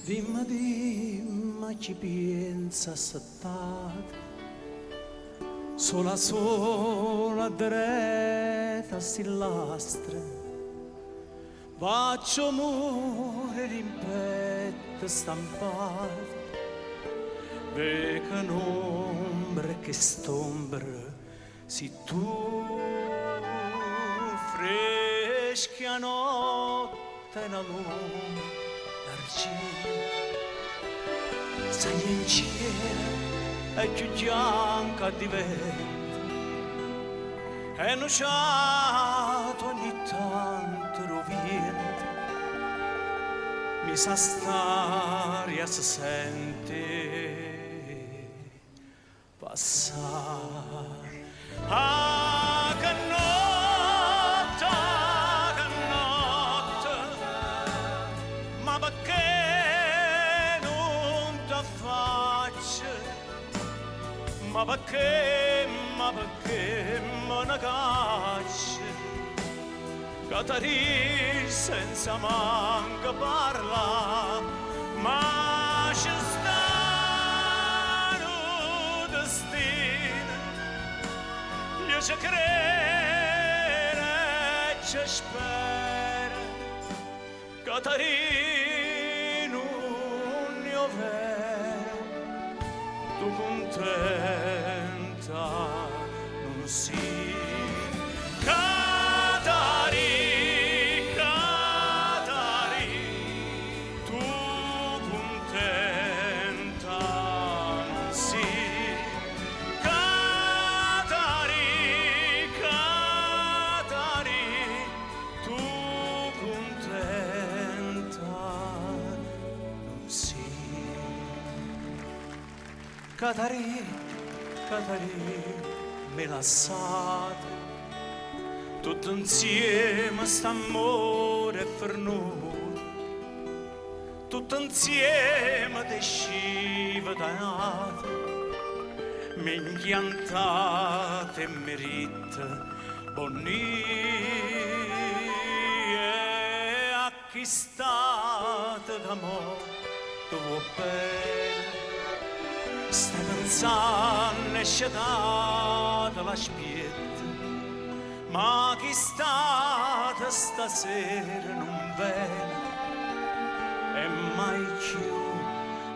Dimma ci pensa settate, sola dritta stillastre, faccio morire in petto stampate, veca un'ombra che stombra, si tu fresca notte nella luna, sai in cielo è più bianca di vento e nociato ogni tanto rovente mi sa staria si sente passare che notte ma perché ma perché me ne cacci Catarì senza manca parla ma ci sta un destino io ci credo e ci spero Catarì non ne ho vero tu contenta non si Catarì, tu contenta non si Catarì, tu contenta non si Catarì, me lasciate tutto insieme st'amore fernuto tutto insieme desciva danate mi inchiantate e mi ritta bonnie a chi state d'amore tuo bene stai pensando e scetate la spietta ma chi state stasera non viene e mai più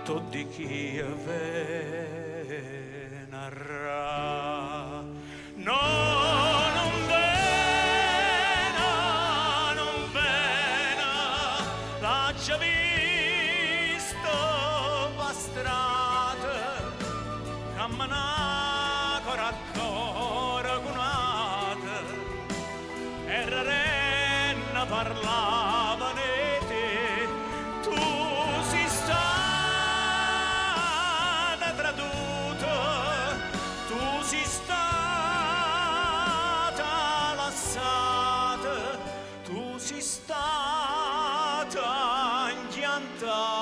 tu di chi venarà no non viene l'ha già visto pastrata camminare ancora cunata e renna parlavano e te tu si stata traduta tu si stata lassata tu si stata inchiantata